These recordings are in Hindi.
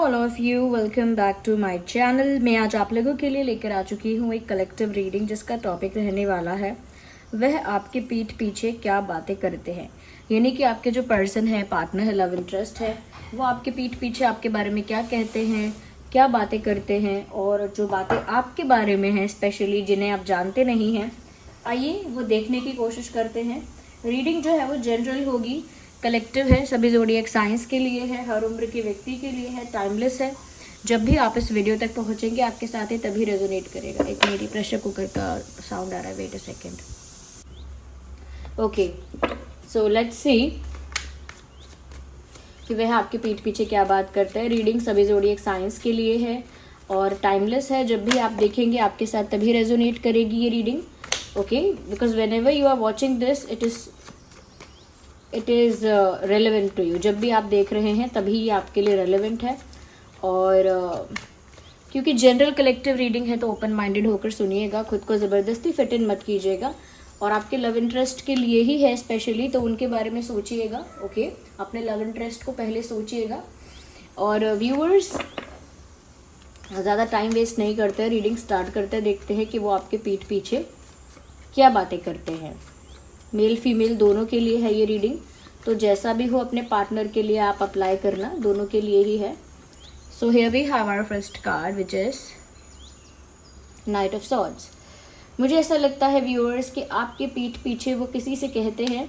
All of you, welcome back to my channel. मैं आज आप लोगों के लिए लेकर आ चुकी हूँ एक कलेक्टिव रीडिंग जिसका टॉपिक रहने वाला है वह आपके पीठ पीछे क्या बातें करते हैं। यानी कि आपके जो पर्सन है, पार्टनर है, लव इंटरेस्ट है, वो आपके पीठ पीछे आपके बारे में क्या कहते हैं, क्या बातें करते हैं, और जो बातें आपके बारे में हैं स्पेशली जिन्हें आप जानते नहीं हैं, आइए वो देखने की कोशिश करते हैं। रीडिंग जो है वो जनरल होगी, कलेक्टिव है, सभी ज़ोडिएक साइंस के लिए है, हर उम्र के व्यक्ति के लिए है, टाइमलेस है। जब भी आप इस वीडियो तक पहुंचेंगे आपके साथ ही तभी रेजोनेट करेगा। एक मेरी प्रेशर कुकर का साउंड आ रहा है, wait a second. Okay, so let's see कि वह आपके पीठ पीछे क्या बात करता है। रीडिंग सभी ज़ोडिएक साइंस के लिए है और टाइमलेस है। जब भी आप देखेंगे आपके साथ तभी रेजोनेट करेगी ये reading. Okay, because whenever you are watching this it is relevant to you. जब भी आप देख रहे हैं तभी ये आपके लिए रेलिवेंट है। और क्योंकि जनरल कलेक्टिव रीडिंग है तो ओपन माइंडेड होकर सुनिएगा, खुद को ज़बरदस्ती फिट इन मत कीजिएगा। और आपके लव इंटरेस्ट के लिए ही है स्पेशली, तो उनके बारे में सोचिएगा। ओके, अपने लव इंटरेस्ट को पहले सोचिएगा। और व्यूअर्स ज़्यादा टाइम वेस्ट नहीं करते, रीडिंग स्टार्ट करते, देखते हैं कि वो आपके पीठ पीछे क्या बातें करते हैं। मेल फीमेल दोनों के लिए है ये रीडिंग, तो जैसा भी हो अपने पार्टनर के लिए आप अप्लाई करना, दोनों के लिए ही है। So here we have our first card which is knight of swords. मुझे ऐसा लगता है व्यूअर्स कि आपके पीठ पीछे वो किसी से कहते हैं,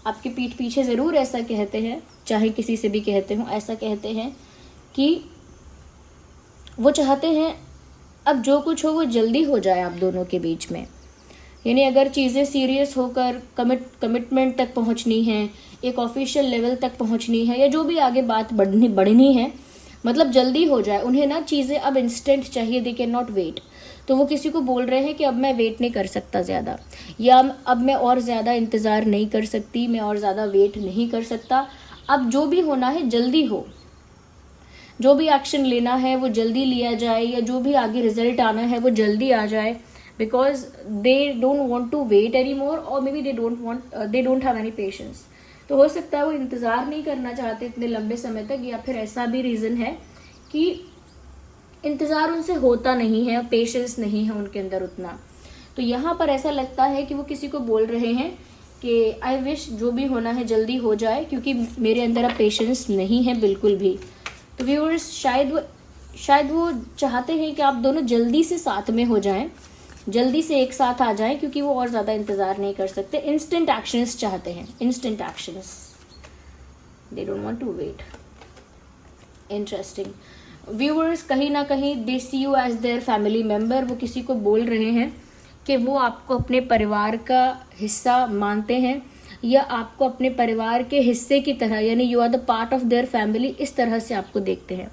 आपके पीठ पीछे ज़रूर ऐसा कहते हैं, चाहे किसी से भी कहते हों, ऐसा कहते हैं कि वो चाहते हैं अब जो कुछ हो वो जल्दी हो जाए आप दोनों के बीच में। यानी अगर चीज़ें सीरियस होकर कमिटमेंट तक पहुंचनी है, एक ऑफिशियल लेवल तक पहुंचनी है, या जो भी आगे बात बढ़नी है, मतलब जल्दी हो जाए उन्हें ना, चीज़ें अब इंस्टेंट चाहिए, दे कैन नॉट वेट। तो वो किसी को बोल रहे हैं कि अब मैं वेट नहीं कर सकता ज़्यादा, या अब मैं और ज़्यादा इंतज़ार नहीं कर सकती, मैं और ज़्यादा वेट नहीं कर सकता। अब जो भी होना है जल्दी हो, जो भी एक्शन लेना है वो जल्दी लिया जाए, या जो भी आगे रिजल्ट आना है वो जल्दी आ जाए। Because they don't want to wait any more, और maybe they don't have any patience. तो हो सकता है वो इंतज़ार नहीं करना चाहते इतने लंबे समय तक, या फिर ऐसा भी रीज़न है कि इंतज़ार उनसे होता नहीं है, पेशेंस नहीं है उनके अंदर उतना। तो यहाँ पर ऐसा लगता है कि वो किसी को बोल रहे हैं कि आई विश जो भी होना है जल्दी हो जाए, क्योंकि मेरे अंदर अब पेशेंस नहीं है बिल्कुल भी। तो व्यूअर्स शायद वो चाहते हैं कि आप दोनों जल्दी से साथ में हो जाएं, जल्दी से एक साथ आ जाएं, क्योंकि वो और ज़्यादा इंतज़ार नहीं कर सकते। इंस्टेंट एक्शंस चाहते हैं, instant actions, they don't want to wait. Interesting viewers, कहीं ना कहीं they see you as their family member. वो किसी को बोल रहे हैं कि वो आपको अपने परिवार का हिस्सा मानते हैं, या आपको अपने परिवार के हिस्से की तरह, यानी you are the part of their family, इस तरह से आपको देखते हैं,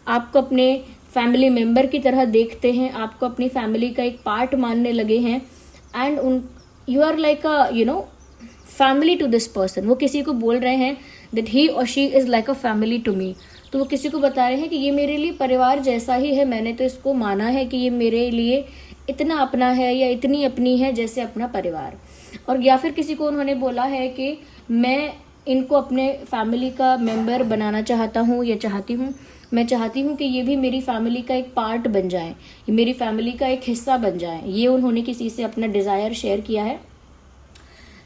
आपको अपने फैमिली मेम्बर की तरह देखते हैं, आपको अपनी फैमिली का एक पार्ट मानने लगे हैं। And you are like a family to this person. वो किसी को बोल रहे हैं दैट ही और she is like a family to me. तो वो किसी को बता रहे हैं कि ये मेरे लिए परिवार जैसा ही है, मैंने तो इसको माना है कि ये मेरे लिए इतना अपना है या इतनी अपनी है जैसे अपना परिवार। और या फिर किसी को उन्होंने बोला है कि मैं इनको अपने फैमिली का मेंबर बनाना चाहता हूँ या चाहती हूँ, मैं चाहती हूँ कि ये भी मेरी फैमिली का एक पार्ट बन जाए, ये मेरी फैमिली का एक हिस्सा बन जाए। ये उन्होंने किसी से अपना डिज़ायर शेयर किया है।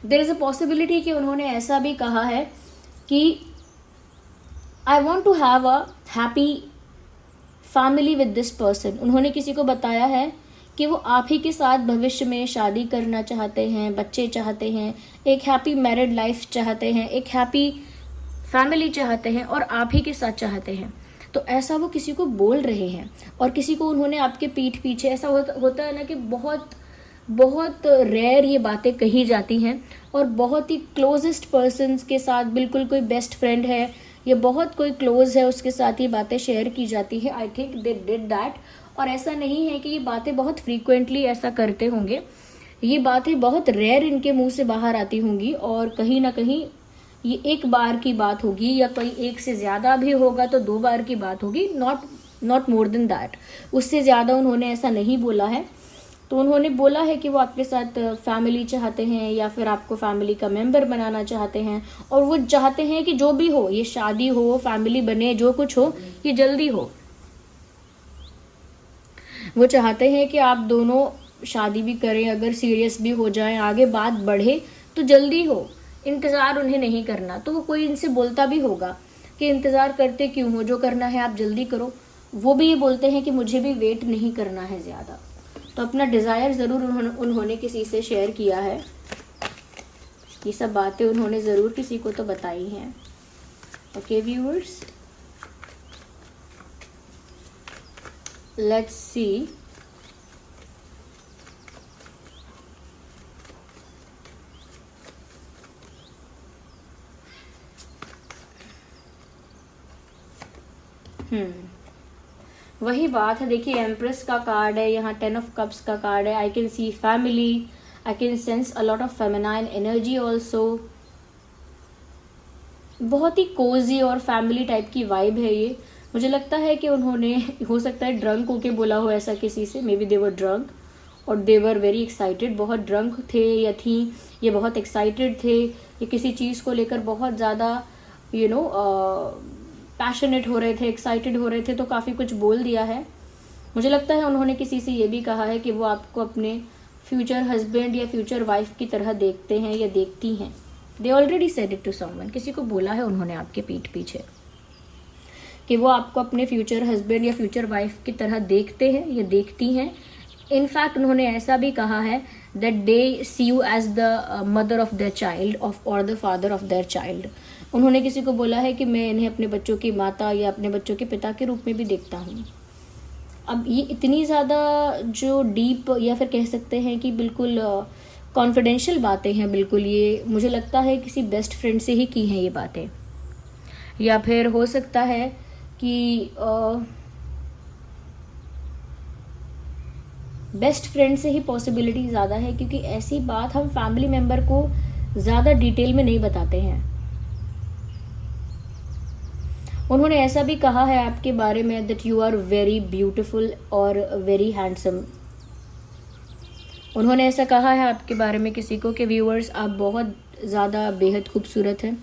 देयर इज़ अ पॉसिबिलिटी कि उन्होंने ऐसा भी कहा है कि I want to have a happy family with this person. उन्होंने किसी को बताया है कि वो आप ही के साथ भविष्य में शादी करना चाहते हैं, बच्चे चाहते हैं, एक हैप्पी मैरिड लाइफ चाहते हैं, एक हैप्पी फैमिली चाहते हैं, और आप ही के साथ चाहते हैं। तो ऐसा वो किसी को बोल रहे हैं। और किसी को उन्होंने आपके पीठ पीछे, ऐसा होता है ना कि बहुत रेयर ये बातें कही जाती हैं, और बहुत ही क्लोजेस्ट पर्सन्स के साथ, बिल्कुल कोई बेस्ट फ्रेंड है या बहुत कोई क्लोज है उसके साथ ये बातें शेयर की जाती है। I think they did that. और ऐसा नहीं है कि ये बातें बहुत फ्रीक्वेंटली ऐसा करते होंगे, ये बातें बहुत रेयर इनके मुंह से बाहर आती होंगी, और कहीं ना कहीं ये एक बार की बात होगी, या कोई एक से ज़्यादा भी होगा तो 2 बार की बात होगी, नॉट मोर देन दैट। उससे ज़्यादा उन्होंने ऐसा नहीं बोला है। तो उन्होंने बोला है कि वो आपके साथ फैमिली चाहते हैं या फिर आपको फैमिली का मेंबर बनाना चाहते हैं, और वो चाहते हैं कि जो भी हो, ये शादी हो, फैमिली बने, जो कुछ हो, ये जल्दी हो। वो चाहते हैं कि आप दोनों शादी भी करें, अगर सीरियस भी हो जाएं, आगे बात बढ़े तो जल्दी हो, इंतज़ार उन्हें नहीं करना। तो वो कोई इनसे बोलता भी होगा कि इंतज़ार करते क्यों हो, जो करना है आप जल्दी करो। वो भी ये बोलते हैं कि मुझे भी वेट नहीं करना है ज़्यादा। तो अपना डिज़ायर ज़रूर उन्होंने किसी से शेयर किया है, ये सब बातें उन्होंने ज़रूर किसी को तो बताई हैं। ओके व्यूअर्स, लेट्स सी वही बात है। देखिए एम्प्रेस का कार्ड है यहाँ, 10 ऑफ कप्स का कार्ड है। I can see family, I can sense a lot of feminine energy also. बहुत ही कोजी और फैमिली टाइप की वाइब है ये। मुझे लगता है कि उन्होंने, हो सकता है ड्रंक होके बोला हो ऐसा किसी से, may be they were drunk और दे वर वेरी एक्साइटेड। बहुत ड्रंक थे या थी, ये बहुत एक्साइटेड थे, ये किसी चीज़ को लेकर बहुत ज़्यादा पैशनेट हो रहे थे, एक्साइटेड हो रहे थे, तो काफ़ी कुछ बोल दिया है। मुझे लगता है उन्होंने किसी से ये भी कहा है कि वो आपको अपने फ्यूचर हस्बैंड या फ्यूचर वाइफ की तरह देखते हैं या देखती हैं। They already said it to someone, किसी को बोला है उन्होंने आपके पीठ पीछे कि वो आपको अपने फ्यूचर हस्बैंड या फ्यूचर वाइफ की तरह देखते हैं या देखती हैं। इनफैक्ट उन्होंने ऐसा भी कहा है that they see you as the mother of their child और the father of their child. उन्होंने किसी को बोला है कि मैं इन्हें अपने बच्चों की माता या अपने बच्चों के पिता के रूप में भी देखता हूँ। अब ये इतनी ज़्यादा जो डीप या फिर कह सकते हैं कि बिल्कुल कॉन्फिडेंशियल बातें हैं, बिल्कुल ये मुझे लगता है किसी बेस्ट फ्रेंड से ही की हैं ये बातें, या फिर हो सकता है कि बेस्ट फ्रेंड से ही पॉसिबिलिटी ज़्यादा है, क्योंकि ऐसी बात हम फैमिली मेम्बर को ज़्यादा डिटेल में नहीं बताते हैं। उन्होंने ऐसा भी कहा है आपके बारे में that you are very beautiful और वेरी हैंडसम। उन्होंने ऐसा कहा है आपके बारे में किसी को कि व्यूअर्स आप बहुत ज़्यादा बेहद खूबसूरत हैं,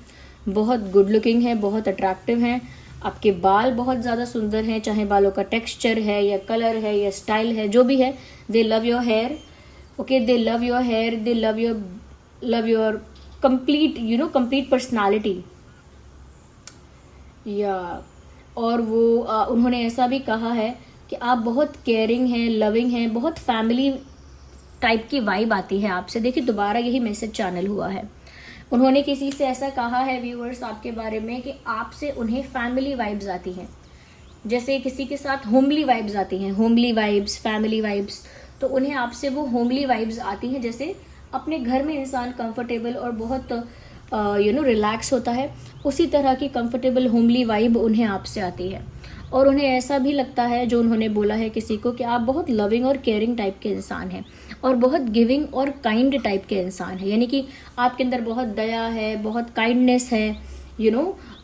बहुत गुड लुकिंग है, बहुत अट्रैक्टिव हैं, आपके बाल बहुत ज़्यादा सुंदर हैं, चाहे बालों का टेक्सचर है या कलर है या स्टाइल है, जो भी है, they love your hair. Okay, they love your hair, they love your complete personality या और वो उन्होंने ऐसा भी कहा है कि आप बहुत केयरिंग हैं, लविंग हैं, बहुत फैमिली टाइप की वाइब आती है आपसे। देखिए दोबारा यही मैसेज चैनल हुआ है। उन्होंने किसी से ऐसा कहा है व्यूअर्स आपके बारे में कि आपसे उन्हें फैमिली वाइब्स आती हैं, जैसे किसी के साथ होमली वाइब्स आती हैं, होमली वाइब्स, फैमिली वाइब्स, तो उन्हें आपसे वो होमली वाइब्स आती हैं, जैसे अपने घर में इंसान कंफर्टेबल और बहुत रिलैक्स होता है, उसी तरह की कंफर्टेबल होमली वाइब उन्हें आपसे आती है। और उन्हें ऐसा भी लगता है, जो उन्होंने बोला है किसी को, कि आप बहुत लविंग और केयरिंग टाइप के इंसान हैं और बहुत गिविंग और काइंड टाइप के इंसान हैं, यानी कि आपके अंदर बहुत दया है, बहुत काइंडनेस है,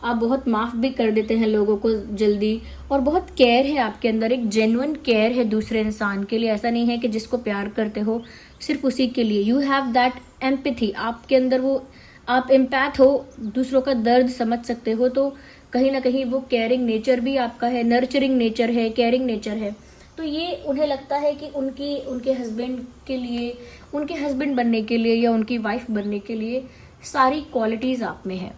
आप बहुत माफ़ भी कर देते हैं लोगों को जल्दी, और बहुत केयर है आपके अंदर, एक जेन्युइन केयर है दूसरे इंसान के लिए। ऐसा नहीं है कि जिसको प्यार करते हो सिर्फ उसी के लिए, यू हैव दैट एम्पैथी, आपके अंदर वो, आप एम्पैथ हो, दूसरों का दर्द समझ सकते हो, तो कहीं ना कहीं वो केयरिंग नेचर भी आपका है, नर्चरिंग नेचर है, केयरिंग नेचर है। तो ये उन्हें लगता है कि उनके हस्बैंड के लिए, उनके हस्बैंड बनने के लिए या उनकी वाइफ बनने के लिए सारी क्वालिटीज़ आप में है।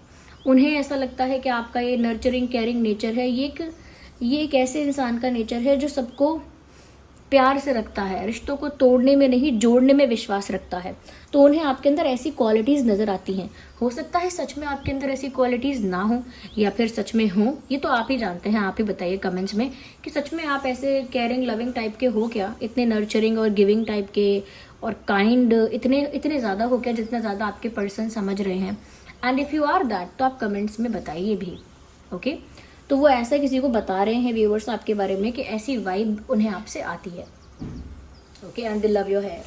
उन्हें ऐसा लगता है कि आपका ये नर्चरिंग केयरिंग नेचर है, ये एक ऐसे इंसान का नेचर है जो सबको प्यार से रखता है, रिश्तों को तोड़ने में नहीं जोड़ने में विश्वास रखता है। तो उन्हें आपके अंदर ऐसी क्वालिटीज़ नज़र आती हैं। हो सकता है सच में आपके अंदर ऐसी क्वालिटीज़ ना हो या फिर सच में हो, ये तो आप ही जानते हैं। आप ही बताइए कमेंट्स में कि सच में आप ऐसे केयरिंग लविंग टाइप के हो क्या, इतने नर्चरिंग और गिविंग टाइप के और काइंड इतने ज़्यादा हो क्या, जितना ज़्यादा आपके पर्सन समझ रहे हैं। And if you are that, तो आप कमेंट्स में बताइए भी। ओके, तो वो ऐसा किसी को बता रहे हैं व्यूअर्स आपके बारे में कि ऐसी वाइब उन्हें आपसे आती है। Okay, and they love your hair.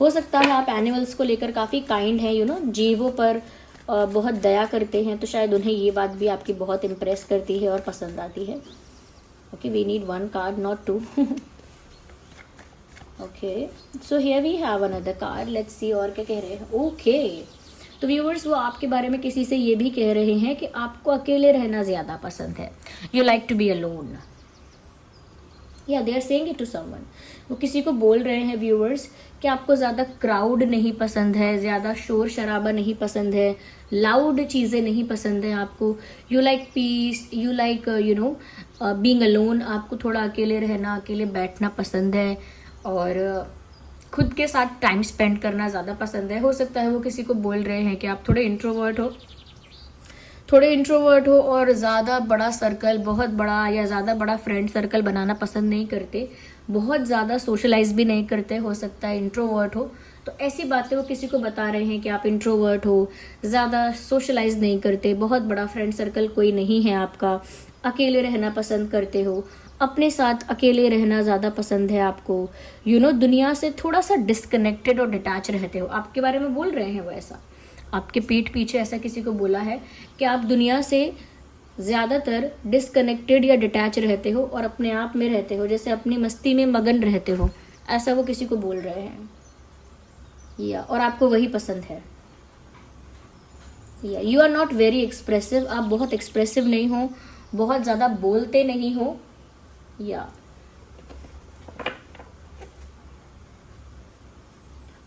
हो सकता है आप एनिमल्स को लेकर काफ़ी काइंड हैं, जीवों पर बहुत दया करते हैं, तो शायद उन्हें ये बात भी आपकी बहुत इम्प्रेस करती है और पसंद आती है। Okay, we need 1 card not 2। Okay, so here we have another card, let's see और क्या कह रहे हैं। ओके, तो व्यूअर्स वो आपके बारे में किसी से ये भी कह रहे हैं कि आपको अकेले रहना ज़्यादा पसंद है, you like to be alone, या they are saying it to someone. वो किसी को बोल रहे हैं व्यूअर्स कि आपको ज़्यादा क्राउड नहीं पसंद है, ज़्यादा शोर शराबा नहीं पसंद है, लाउड चीज़ें नहीं पसंद है आपको, you like peace, you like you know being alone, आपको थोड़ा अकेले रहना, अकेले बैठना पसंद है, और खुद के साथ टाइम स्पेंड करना ज़्यादा पसंद है। हो सकता है वो किसी को बोल रहे हैं कि आप थोड़े इंट्रोवर्ट हो और ज़्यादा बड़ा सर्कल, बहुत बड़ा या ज़्यादा बड़ा फ्रेंड सर्कल बनाना पसंद नहीं करते, बहुत ज़्यादा सोशलाइज भी नहीं करते, हो सकता है इंट्रोवर्ट हो। तो ऐसी बातें वो किसी को बता रहे हैं कि आप इंट्रोवर्ट हो, ज़्यादा सोशलाइज नहीं करते, बहुत बड़ा फ्रेंड सर्कल कोई नहीं है आपका, अकेले रहना पसंद करते हो, अपने साथ अकेले रहना ज़्यादा पसंद है आपको, दुनिया से थोड़ा सा डिस्कनेक्टेड और डिटैच रहते हो। आपके बारे में बोल रहे हैं वो ऐसा, आपके पीठ पीछे ऐसा किसी को बोला है कि आप दुनिया से ज़्यादातर डिस्कनेक्टेड या डिटैच रहते हो और अपने आप में रहते हो, जैसे अपनी मस्ती में मगन रहते हो, ऐसा वो किसी को बोल रहे हैं, या और आपको वही पसंद है। या you are not very expressive, आप बहुत एक्सप्रेसिव नहीं हो, बहुत ज़्यादा बोलते नहीं हो, या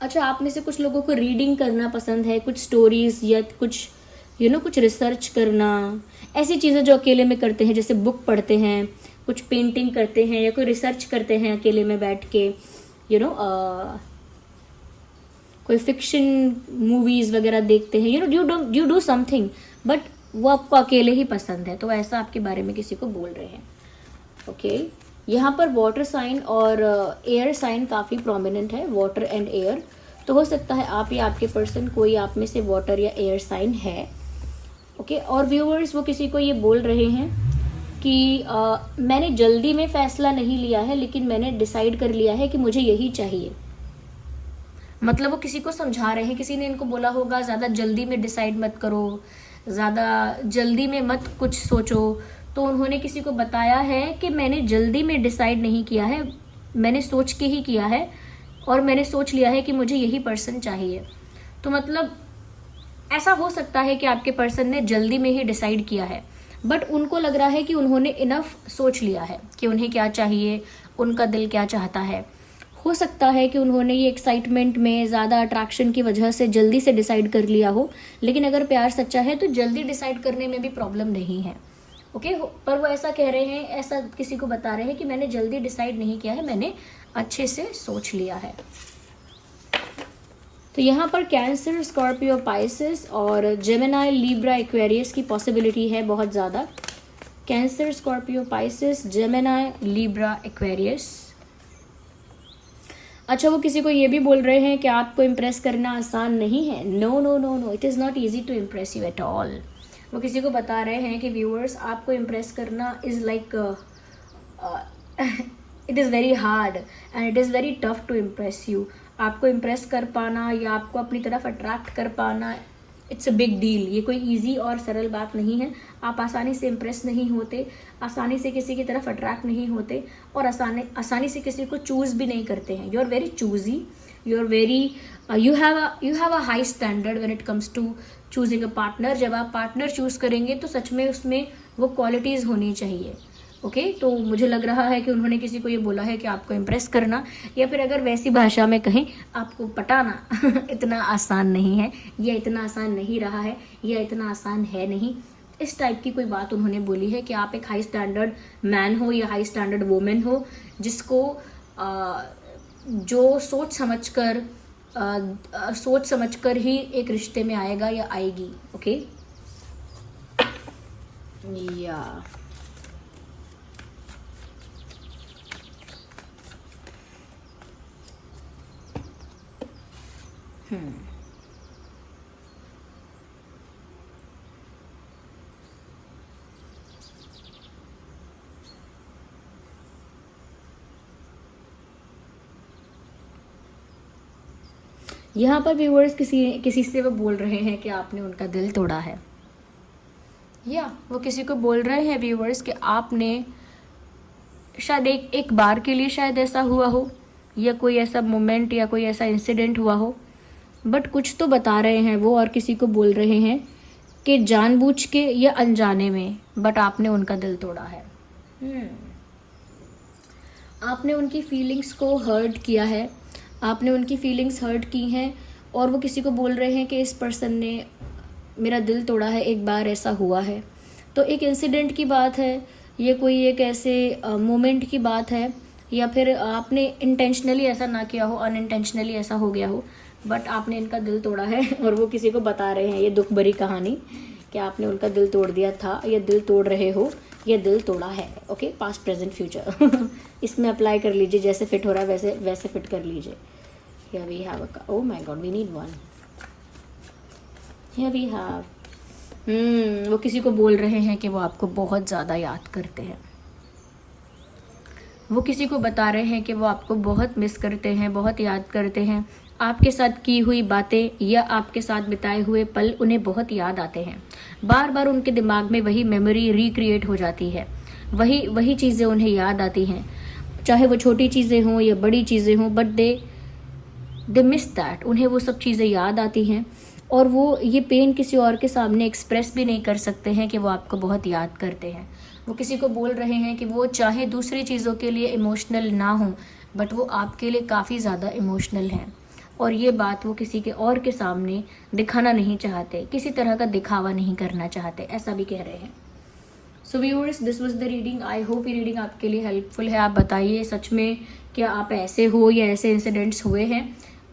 अच्छा, आप में से कुछ लोगों को रीडिंग करना पसंद है, कुछ स्टोरीज या कुछ कुछ रिसर्च करना, ऐसी चीज़ें जो अकेले में करते हैं, जैसे बुक पढ़ते हैं, कुछ पेंटिंग करते हैं, या कोई रिसर्च करते हैं अकेले में बैठ के, कोई फिक्शन मूवीज़ वगैरह देखते हैं, यू डू समथिंग, बट वो आपको अकेले ही पसंद है, तो ऐसा आपके बारे में किसी को बोल रहे हैं। ओके, यहाँ पर वाटर साइन और एयर साइन काफ़ी प्रोमिनेंट है, वाटर एंड एयर, तो हो सकता है आप या आपके पर्सन, कोई आप में से वाटर या एयर साइन है। ओके, और व्यूअर्स वो किसी को ये बोल रहे हैं कि मैंने जल्दी में फ़ैसला नहीं लिया है, लेकिन मैंने डिसाइड कर लिया है कि मुझे यही चाहिए। मतलब वो किसी को समझा रहे हैं, किसी ने इनको बोला होगा ज़्यादा जल्दी में डिसाइड मत करो, ज़्यादा जल्दी में मत कुछ सोचो, तो उन्होंने किसी को बताया है कि मैंने जल्दी में डिसाइड नहीं किया है, मैंने सोच के ही किया है, और मैंने सोच लिया है कि मुझे यही पर्सन चाहिए। तो मतलब ऐसा हो सकता है कि आपके पर्सन ने जल्दी में ही डिसाइड किया है, बट उनको लग रहा है कि उन्होंने इनफ सोच लिया है कि उन्हें क्या चाहिए, उनका दिल क्या चाहता है। हो सकता है कि उन्होंने ये एक्साइटमेंट में, ज़्यादा अट्रैक्शन की वजह से जल्दी से डिसाइड कर लिया हो, लेकिन अगर प्यार सच्चा है तो जल्दी डिसाइड करने में भी प्रॉब्लम नहीं है। ओके, पर वो ऐसा कह रहे हैं, ऐसा किसी को बता रहे हैं कि मैंने जल्दी डिसाइड नहीं किया है, मैंने अच्छे से सोच लिया है। तो यहाँ पर कैंसर, स्कॉर्पियो, पाइसेस और जेमिनाई, लिब्रा, एक्वेरियस की पॉसिबिलिटी है बहुत ज़्यादा। Cancer, Scorpio, Pisces, Gemini, Libra, Aquarius. अच्छा, वो किसी को ये भी बोल रहे हैं कि आपको इम्प्रेस करना आसान नहीं है। No no no no, it is not easy to impress you at all. वो किसी को बता रहे हैं कि व्यूअर्स, आपको इम्प्रेस करना is like it is very hard and it is very tough to impress you. आपको इम्प्रेस कर पाना या आपको अपनी तरफ अट्रैक्ट कर पाना, इट्स अ बिग डील। ये कोई इजी और सरल बात नहीं है। आप आसानी से इम्प्रेस नहीं होते, आसानी से किसी की तरफ अट्रैक्ट नहीं होते, और आसानी से किसी को चूज़ भी नहीं करते हैं। You are very choosy, you are very you have a high standard when it comes to choosing a partner. जब आप पार्टनर चूज़ करेंगे तो सच में उसमें वो क्वालिटीज़ होनी चाहिए। ओके, तो मुझे लग रहा है कि उन्होंने किसी को ये बोला है कि आपको इम्प्रेस करना, या फिर अगर वैसी भाषा में कहें, आपको पटाना इतना आसान नहीं है, या इतना आसान नहीं रहा है, या इतना आसान है नहीं। इस टाइप की कोई बात उन्होंने बोली है कि आप एक हाई स्टैंडर्ड मैन हो या हाई स्टैंडर्ड वुमेन हो, जिसको जो सोच समझकर ही एक रिश्ते में आएगा या आएगी। ओके, या यहाँ पर व्यूअर्स किसी से वो बोल रहे हैं कि आपने उनका दिल तोड़ा है, या वो किसी को बोल रहे हैं व्यूअर्स कि आपने शायद एक बार के लिए शायद ऐसा हुआ हो, या कोई ऐसा मोमेंट या कोई ऐसा इंसिडेंट हुआ हो, बट कुछ तो बता रहे हैं वो और किसी को बोल रहे हैं कि जानबूझ के या अनजाने में, बट आपने उनका दिल तोड़ा है। आपने उनकी फीलिंग्स को हर्ट किया है, आपने उनकी फीलिंग्स हर्ट की हैं और वो किसी को बोल रहे हैं कि इस पर्सन ने मेरा दिल तोड़ा है, एक बार ऐसा हुआ है। तो एक इंसिडेंट की बात है, ये कोई एक ऐसे मोमेंट की बात है, या फिर आपने इंटेंशनली ऐसा ना किया हो, अनइंटेंशनली ऐसा हो गया हो, बट आपने इनका दिल तोड़ा है और वो किसी को बता रहे हैं ये दुख भरी कहानी कि आपने उनका दिल तोड़ दिया था, या दिल तोड़ रहे हो, या दिल तोड़ा है। ओके, पास्ट प्रेजेंट फ्यूचर इसमें अप्लाई कर लीजिए, जैसे फिट हो रहा है वैसे वैसे फिट कर लीजिए। Here we have a, oh my god, we need one. Here we have, वो किसी को बोल रहे हैं कि वो आपको बहुत ज़्यादा याद करते हैं, वो किसी को बता रहे हैं कि वो आपको बहुत मिस करते हैं, बहुत याद करते हैं। आपके साथ की हुई बातें या आपके साथ बिताए हुए पल उन्हें बहुत याद आते हैं। बार बार उनके दिमाग में वही मेमोरी रिक्रिएट हो जाती है, वही चीज़ें उन्हें याद आती हैं, चाहे वो छोटी चीज़ें हों या बड़ी चीज़ें हों, बट दे मिस दैट। उन्हें वो सब चीज़ें याद आती हैं और वो ये पेन किसी और के सामने एक्सप्रेस भी नहीं कर सकते हैं कि वो आपको बहुत याद करते हैं। वो किसी को बोल रहे हैं कि वो चाहे दूसरी चीज़ों के लिए इमोशनल ना हो, बट वो आपके लिए काफ़ी ज़्यादा इमोशनल हैं, और ये बात वो किसी के और के सामने दिखाना नहीं चाहते, किसी तरह का दिखावा नहीं करना चाहते, ऐसा भी कह रहे हैं। So viewers, this was the reading. I hope ये रीडिंग आपके लिए हेल्पफुल है। आप बताइए सच में क्या आप ऐसे हो या ऐसे इंसिडेंट्स हुए हैं।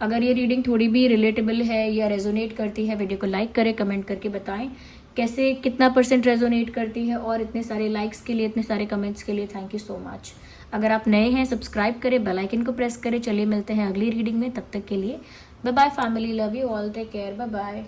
अगर ये रीडिंग थोड़ी भी रिलेटेबल है या रेजोनेट करती है, वीडियो को लाइक करें, कमेंट करके बताएं कैसे कितना % रेजोनेट करती है, और इतने सारे लाइक्स के लिए, इतने सारे कमेंट्स के लिए थैंक यू सो मच। अगर आप नए हैं सब्सक्राइब करें, बेल आइकन को प्रेस करें। चलिए मिलते हैं अगली रीडिंग में, तब तक के लिए bye bye family, love you all, take care, bye bye.